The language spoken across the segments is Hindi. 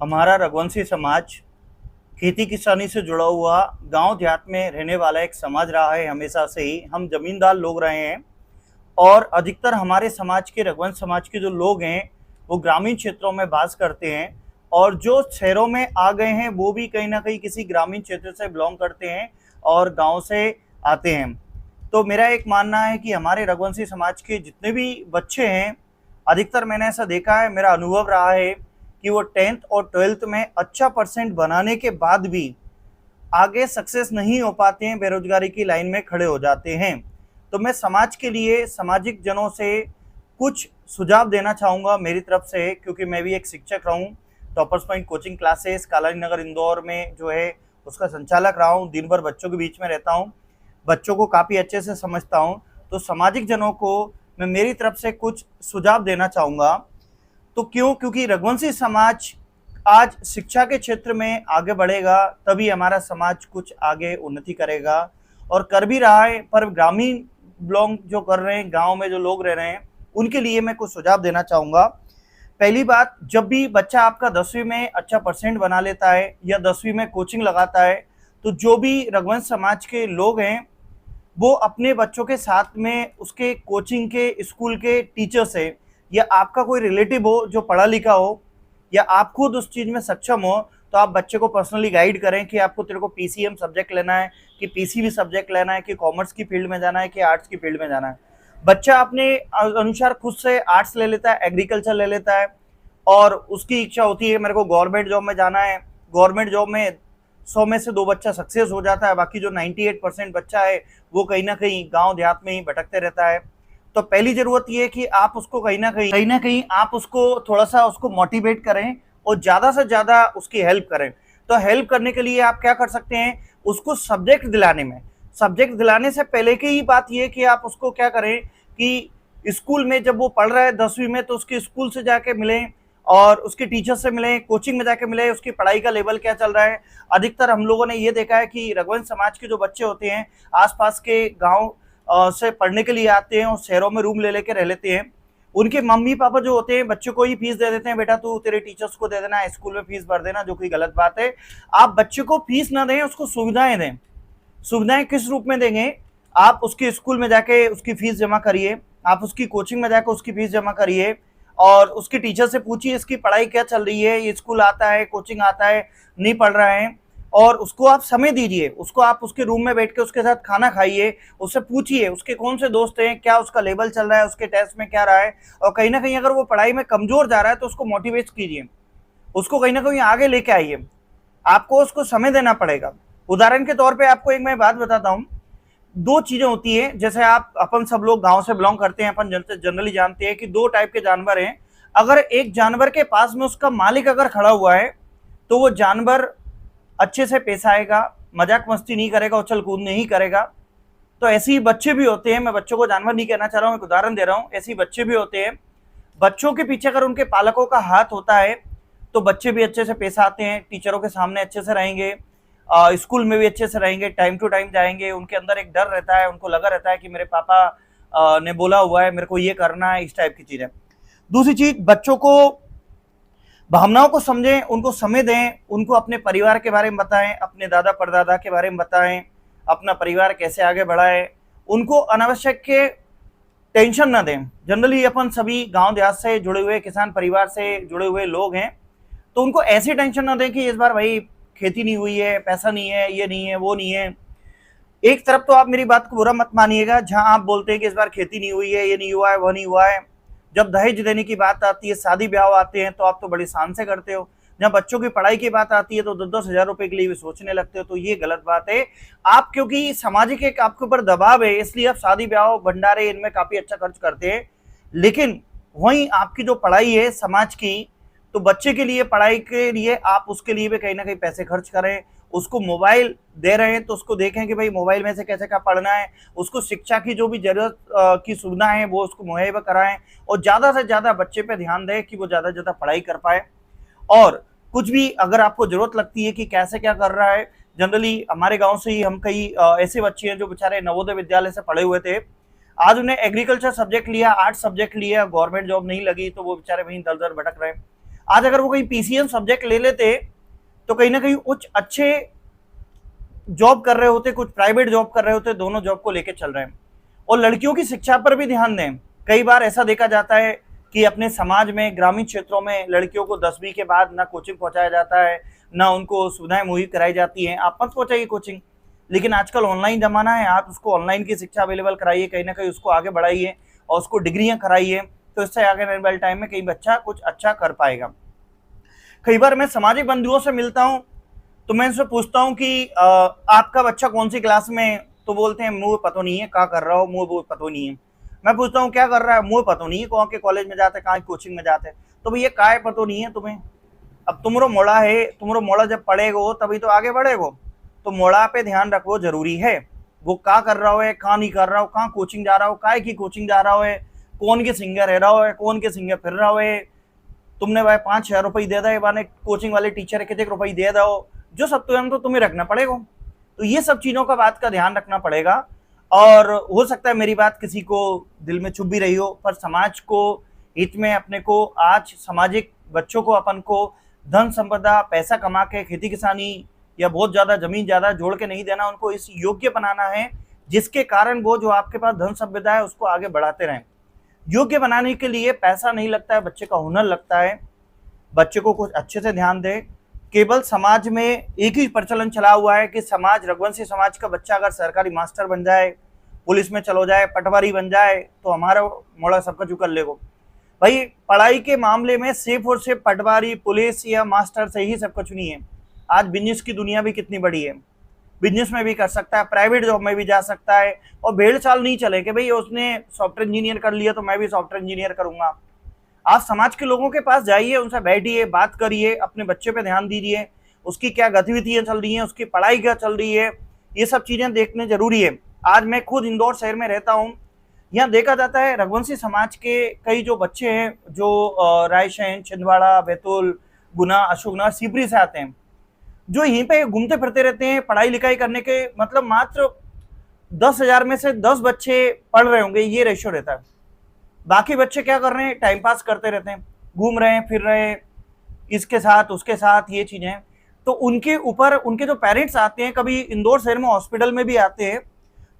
हमारा रघुवंशी समाज खेती किसानी से जुड़ा हुआ गांव देहात में रहने वाला एक समाज रहा है। हमेशा से ही हम जमींदार लोग रहे हैं और अधिकतर हमारे समाज के रघुवंश समाज के जो लोग हैं वो ग्रामीण क्षेत्रों में वास करते हैं और जो शहरों में आ गए हैं वो भी कहीं ना कहीं किसी ग्रामीण क्षेत्र से बिलोंग करते हैं और गांव से आते हैं। तो मेरा एक मानना है कि हमारे रघुवंशी समाज के जितने भी बच्चे हैं, अधिकतर मैंने ऐसा देखा है, मेरा अनुभव रहा है कि वो 10th और 12th में अच्छा परसेंट बनाने के बाद भी आगे सक्सेस नहीं हो पाते हैं, बेरोजगारी की लाइन में खड़े हो जाते हैं। तो मैं समाज के लिए सामाजिक जनों से कुछ सुझाव देना चाहूँगा मेरी तरफ से, क्योंकि मैं भी एक शिक्षक रहा हूँ। Toppers point coaching classes Kalani Nagar Indore में जो है उसका संचालक रहा हूँ। दिन भर बच्चों के बीच में रहता हूँ, बच्चों को काफ़ी अच्छे से समझता हूँ। तो सामाजिक जनों को मैं मेरी तरफ से कुछ सुझाव देना चाहूँगा। तो क्योंकि रघुवंशी समाज आज शिक्षा के क्षेत्र में आगे बढ़ेगा तभी हमारा समाज कुछ आगे उन्नति करेगा और कर भी रहा है। पर ग्रामीण बिलोंग जो कर रहे हैं, गांव में जो लोग रह रहे हैं, उनके लिए मैं कुछ सुझाव देना चाहूँगा। पहली बात, जब भी बच्चा आपका 10वीं में अच्छा परसेंट बना लेता है या 10वीं में कोचिंग लगाता है, तो जो भी रघुवंश समाज के लोग हैं वो अपने बच्चों के साथ में उसके कोचिंग के स्कूल के टीचर से, या आपका कोई रिलेटिव हो जो पढ़ा लिखा हो या आप खुद उस चीज़ में सक्षम हो, तो आप बच्चे को पर्सनली गाइड करें कि आपको तेरे को पीसीएम सब्जेक्ट लेना है कि पीसीबी सब्जेक्ट लेना है कि कॉमर्स की फील्ड में जाना है कि आर्ट्स की फील्ड में जाना है। बच्चा अपने अनुसार खुद से आर्ट्स ले लेता है, एग्रीकल्चर ले लेता है और उसकी इच्छा होती है मेरे को गवर्नमेंट जॉब में जाना है। गवर्नमेंट जॉब में 100 में से 2 बच्चा सक्सेस हो जाता है, बाकी जो 98% बच्चा है वो कहीं ना कहीं गांव देहात में ही भटकते रहता है। तो पहली जरूरत ये है कि आप उसको कहीं ना कहीं आप उसको थोड़ा सा उसको मोटिवेट करें और ज़्यादा से ज़्यादा उसकी हेल्प करें। तो हेल्प करने के लिए आप क्या कर सकते हैं, उसको सब्जेक्ट दिलाने में, सब्जेक्ट दिलाने से पहले की ही बात ये कि आप उसको क्या करें कि स्कूल में जब वो पढ़ रहा है 10वीं में, तो उसके स्कूल से जाके मिलें और उसके टीचर से मिलें, कोचिंग में जाके मिले, उसकी पढ़ाई का लेवल क्या चल रहा है। अधिकतर हम लोगों ने ये देखा है कि रघुवंश समाज के जो बच्चे होते हैं आसपास के गांव से पढ़ने के लिए आते हैं और शहरों में रूम ले लेके रह लेते हैं। उनके मम्मी पापा जो होते हैं बच्चों को ही फीस दे देते हैं, बेटा तू तेरे टीचर्स को दे देना, स्कूल में फीस भर देना, जो कि गलत बात है। आप बच्चे को फीस ना दें, उसको सुविधाएं दें। सुविधाएं किस रूप में देंगे, आप उसके स्कूल में जाके उसकी फीस जमा करिए, आप उसकी कोचिंग में जाकर उसकी फीस जमा करिए और उसके टीचर से पूछिए इसकी पढ़ाई क्या चल रही है, ये स्कूल आता है, कोचिंग आता है, नहीं पढ़ रहा है, और उसको आप समय दीजिए। उसको आप उसके रूम में बैठ के उसके साथ खाना खाइए, उससे पूछिए उसके कौन से दोस्त हैं, क्या उसका लेवल चल रहा है, उसके टेस्ट में क्या रहा है, और कहीं ना कहीं अगर वो पढ़ाई में कमजोर जा रहा है तो उसको मोटिवेट कीजिए, उसको कहीं ना कहीं आगे लेके आइए। आपको उसको समय देना पड़ेगा। उदाहरण के तौर पे आपको एक मैं बात बताता हूँ। 2 चीजें होती है, जैसे आप अपन सब लोग गांव से बिलोंग करते हैं, अपन जनरली जानते हैं कि 2 टाइप के जानवर हैं। अगर एक जानवर के पास में उसका मालिक अगर खड़ा हुआ है तो वो जानवर अच्छे से पेश आएगा, मजाक मस्ती नहीं करेगा, उछल कूद नहीं करेगा। तो ऐसे ही बच्चे भी होते हैं, मैं बच्चों को जानवर नहीं कहना चाह रहा हूँ, एक उदाहरण दे रहा हूँ। ऐसे ही बच्चे भी होते हैं, बच्चों के पीछे अगर उनके पालकों का हाथ होता है तो बच्चे भी अच्छे से पेश आते हैं, टीचरों के सामने अच्छे से रहेंगे, स्कूल में भी अच्छे से रहेंगे, टाइम टू टाइम जाएंगे। उनके अंदर एक डर रहता है, उनको लगा रहता है कि मेरे पापा ने बोला हुआ है, मेरे को ये करना है, इस टाइप की चीजें। दूसरी चीज, बच्चों को भावनाओं को समझें, उनको समय दें, उनको अपने परिवार के बारे में बताएं, अपने दादा परदादा के बारे में बताएं, अपना परिवार कैसे आगे बढ़ाएं। उनको अनावश्यक के टेंशन ना दें। जनरली अपन सभी गांव देहात से जुड़े हुए, किसान परिवार से जुड़े हुए लोग हैं, तो उनको ऐसी टेंशन ना दें कि इस बार भाई खेती नहीं हुई है, पैसा नहीं है, ये नहीं है, वो नहीं है। एक तरफ तो आप मेरी बात को बुरा मत मानिएगा, जहां आप बोलते हैं कि इस बार खेती नहीं हुई है, ये नहीं हुआ है, वो नहीं हुआ है, जब दहेज देने की बात आती है, शादी ब्याह आते हैं, तो आप तो बड़ी शान से करते हो। जब बच्चों की पढ़ाई की बात आती है तो 10-10 हजार रुपए के लिए भी सोचने लगते हो, तो ये गलत बात है। आप क्योंकि सामाजिक एक आपके ऊपर दबाव है, इसलिए आप शादी ब्याह, भंडारे, इनमें काफी अच्छा खर्च करते हैं। लेकिन वहीं आपकी जो पढ़ाई है समाज की, तो बच्चे के लिए पढ़ाई के लिए आप उसके लिए भी कहीं ना कहीं पैसे खर्च करें। उसको मोबाइल दे रहे हैं तो उसको देखें कि भाई मोबाइल में से कैसे क्या पढ़ना है। उसको शिक्षा की जो भी जरूरत की सुविधा है वो उसको मुहैया कराएं और ज़्यादा से ज़्यादा बच्चे पे ध्यान दें कि वो ज़्यादा से ज़्यादा पढ़ाई कर पाए। और कुछ भी अगर आपको जरूरत लगती है कि कैसे क्या कर रहा है, जनरली हमारे गांव से ही हम कई ऐसे बच्चे हैं जो बेचारे नवोदय विद्यालय से पढ़े हुए थे, आज उन्हें एग्रीकल्चर सब्जेक्ट लिया, आर्ट्स सब्जेक्ट लिया, गवर्नमेंट जॉब नहीं लगी, तो वो बेचारे वहीं दल दल भटक रहे हैं। आज अगर वो कहीं पीसीएम सब्जेक्ट ले लेते तो कहीं ना कहीं कुछ अच्छे जॉब कर रहे होते, कुछ प्राइवेट जॉब कर रहे होते, दोनों जॉब को लेके चल रहे हैं। और लड़कियों की शिक्षा पर भी ध्यान दें। कई बार ऐसा देखा जाता है कि अपने समाज में, ग्रामीण क्षेत्रों में लड़कियों को 10वीं के बाद ना कोचिंग पहुंचाया जाता है, ना उनको सुविधाएं मुहैया कराई जाती हैं। आप मत पहुंचाइए कोचिंग, लेकिन आजकल ऑनलाइन जमाना है, आप उसको ऑनलाइन की शिक्षा अवेलेबल कराइए, कहीं ना कहीं उसको आगे बढ़ाइए और उसको डिग्रियां कराइए, तो इससे आगे आने वाले टाइम में कहीं बच्चा कुछ अच्छा कर पाएगा। कई बार मैं सामाजिक बंधुओं से मिलता हूं तो मैं इनसे पूछता हूं कि आपका बच्चा कौन सी क्लास में है, तो बोलते हैं मुझे पता नहीं है, क्या कर रहा हो मुझे पता नहीं है। मैं पूछता हूँ क्या कर रहा है, मुझे पता नहीं है, कौन के कॉलेज में जाते, कहाँ कोचिंग में जाते। तो भैया काय पता नहीं है तुम्हें, अब तुमरो मोड़ा है, तुमरो मोड़ा जब पड़ेगो तभी तो आगे बढ़ेगो। तो मोड़ा पे ध्यान रखो, जरूरी है। वो क्या कर रहा है, कहाँ नहीं कर रहा हो, कहाँ कोचिंग जा रहा हो, काय की कोचिंग जा रहा है, कौन के सिंगर रह रहा है, कौन के सिंगर फिर रहा है। तुमने भाई 5,000 रुपये दे दे, माने कोचिंग वाले टीचर कितने रुपये दे दो, जो सब तो तुम्हें रखना पड़ेगा। तो ये सब चीजों का बात का ध्यान रखना पड़ेगा। और हो सकता है मेरी बात किसी को दिल में चुभ भी रही हो, पर समाज को हित में अपने को आज सामाजिक बच्चों को, अपन को धन संपदा, पैसा कमा के खेती किसानी या बहुत ज्यादा जमीन ज्यादा जोड़ के नहीं देना, उनको इस योग्य बनाना है जिसके कारण वो जो आपके पास धन संपदा है उसको आगे बढ़ाते रहें। योग्य बनाने के लिए पैसा नहीं लगता है, बच्चे का हुनर लगता है। बच्चे को कुछ अच्छे से ध्यान दे। केवल समाज में एक ही प्रचलन चला हुआ है कि समाज, रघुवंशी समाज का बच्चा अगर सरकारी मास्टर बन जाए, पुलिस में चलो जाए, पटवारी बन जाए तो हमारा मोड़ा सबका चुकर लेगो। भाई पढ़ाई के मामले में सिर्फ और सिर्फ पटवारी, पुलिस या मास्टर से ही सब कुछ नहीं है। आज बिजनेस की दुनिया भी कितनी बड़ी है, बिजनेस में भी कर सकता है, प्राइवेट जॉब में भी जा सकता है। और भेड़ चाल नहीं चले कि भाई उसने सॉफ्टवेयर इंजीनियर कर लिया तो मैं भी सॉफ्टवेयर इंजीनियर करूंगा। आप समाज के लोगों के पास जाइए, उनसे बैठिए, बात करिए, अपने बच्चे पे ध्यान दीजिए, उसकी क्या गतिविधियां चल रही हैं, उसकी पढ़ाई क्या चल रही है, ये सब चीजें देखने जरूरी है। आज मैं खुद इंदौर शहर में रहता हूँ, यहाँ देखा जाता है रघुवंशी समाज के कई जो बच्चे हैं जो रायसेन, छिंदवाड़ा, बैतूल, गुना, अशोकनगर, सीपरी से आते हैं, जो यहीं पे घूमते फिरते रहते हैं, पढ़ाई लिखाई करने के मतलब मात्र 10,000 में से 10 बच्चे पढ़ रहे होंगे, ये रेशियो रहता है। बाकी बच्चे क्या कर रहे हैं, टाइम पास करते रहते हैं, घूम रहे हैं, फिर रहे हैं, इसके साथ उसके साथ, ये चीजें। तो उनके ऊपर उनके जो पेरेंट्स आते हैं, कभी इंदौर शहर में हॉस्पिटल में भी आते हैं,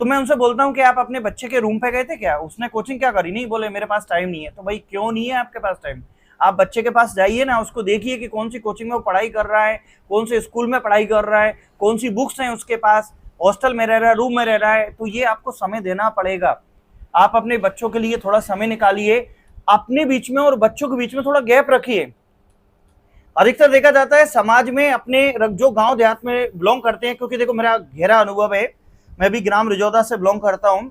तो मैं उनसे बोलता हूँ कि आप अपने बच्चे के रूम पे गए थे क्या, उसने कोचिंग क्या करी, नहीं, बोले मेरे पास टाइम नहीं है। तो भाई क्यों नहीं है आपके पास टाइम, आप बच्चे के पास जाइए ना, उसको देखिए कि कौन सी कोचिंग में वो पढ़ाई कर रहा है, कौन से स्कूल में पढ़ाई कर रहा है, कौन सी बुक्स हैं उसके पास, हॉस्टल में रह रहा है, रूम में रह रहा है। तो ये आपको समय देना पड़ेगा। आप अपने बच्चों के लिए थोड़ा समय निकालिए, अपने बीच में और बच्चों के बीच में थोड़ा गैप रखिए। अधिकतर देखा जाता है समाज में, अपने जो गांव देहात में बिलोंग करते हैं, क्योंकि देखो मेरा गहरा अनुभव है, मैं भी ग्राम रिजौदा से बिलोंग करता हूं।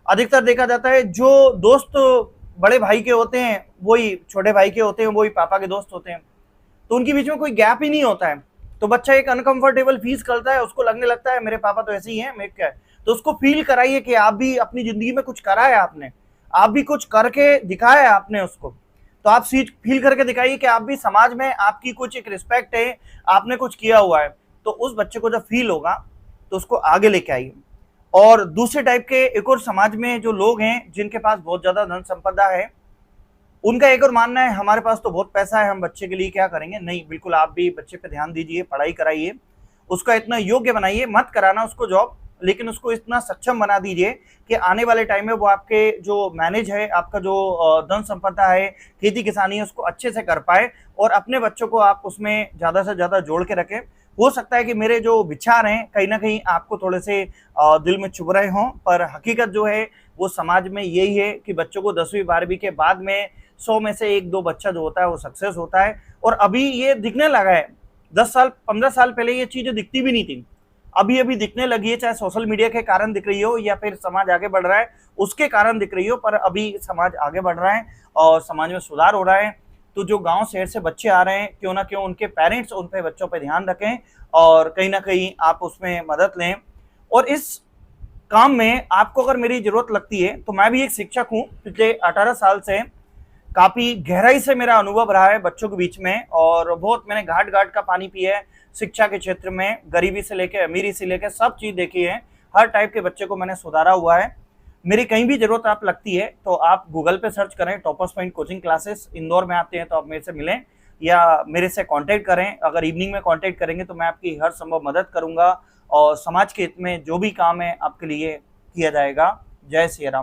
अधिकतर देखा जाता है जो दोस्त बड़े भाई के होते हैं वही छोटे भाई के होते हैं, वही पापा के दोस्त होते हैं, तो उनके बीच में कोई गैप ही नहीं होता है। तो बच्चा एक अनकंफर्टेबल फील करता है, उसको लगने लगता है मेरे पापा तो ऐसे ही हैं, मैं क्या है। तो उसको फील कराइए कि आप भी अपनी जिंदगी में कुछ करा है, आपने, आप भी कुछ करके दिखाया है आपने उसको। तो आप फील करके दिखाइए कि आप भी समाज में, आपकी कुछ एक रिस्पेक्ट है, आपने कुछ किया हुआ है। तो उस बच्चे को जब फील होगा तो उसको आगे लेके आइए। और दूसरे टाइप के एक और समाज में जो लोग हैं जिनके पास बहुत ज्यादा धन संपदा है, उनका एक और मानना है हमारे पास तो बहुत पैसा है, हम बच्चे के लिए क्या करेंगे। नहीं, बिल्कुल आप भी बच्चे पे ध्यान दीजिए, पढ़ाई कराइए, उसका इतना योग्य बनाइए, मत कराना उसको जॉब, लेकिन उसको इतना सक्षम बना दीजिए कि आने वाले टाइम में वो आपके जो मैनेज है, आपका जो धन संपदा है, खेती किसानी है, उसको अच्छे से कर पाए और अपने बच्चों को आप उसमें ज्यादा से ज्यादा जोड़ के रखें। हो सकता है कि मेरे जो विचार हैं कहीं ना कहीं आपको थोड़े से दिल में चुभ रहे हों, पर हकीकत जो है वो समाज में यही है कि बच्चों को 10वीं 12वीं के बाद में 100 में से 1-2 बच्चा जो होता है वो सक्सेस होता है। और अभी ये दिखने लगा है, 10 साल 15 साल पहले ये चीजें दिखती भी नहीं थी, अभी अभी दिखने लगी है। चाहे सोशल मीडिया के कारण दिख रही हो या फिर समाज आगे बढ़ रहा है उसके कारण दिख रही हो, पर अभी समाज आगे बढ़ रहा है और समाज में सुधार हो रहा है। तो जो गांव शहर से बच्चे आ रहे हैं, क्यों ना क्यों उनके पेरेंट्स उन पे बच्चों पे ध्यान रखें और कहीं ना कहीं आप उसमें मदद लें। और इस काम में आपको अगर मेरी जरूरत लगती है तो मैं भी एक शिक्षक हूँ, पिछले 18 साल से काफी गहराई से मेरा अनुभव रहा है बच्चों के बीच में, और बहुत मैंने घाट घाट का पानी पिया है शिक्षा के क्षेत्र में, गरीबी से लेकर अमीरी से लेकर सब चीज देखी है, हर टाइप के बच्चे को मैंने सुधारा हुआ है। मेरी कहीं भी जरूरत आप लगती है तो आप गूगल पे सर्च करें, toppers point coaching classes, Indore में आते हैं तो आप मेरे से मिलें, या मेरे से कांटेक्ट करें। अगर इवनिंग में कांटेक्ट करेंगे तो मैं आपकी हर संभव मदद करूंगा और समाज के हित में जो भी काम है आपके लिए किया जाएगा। जय श्री राम।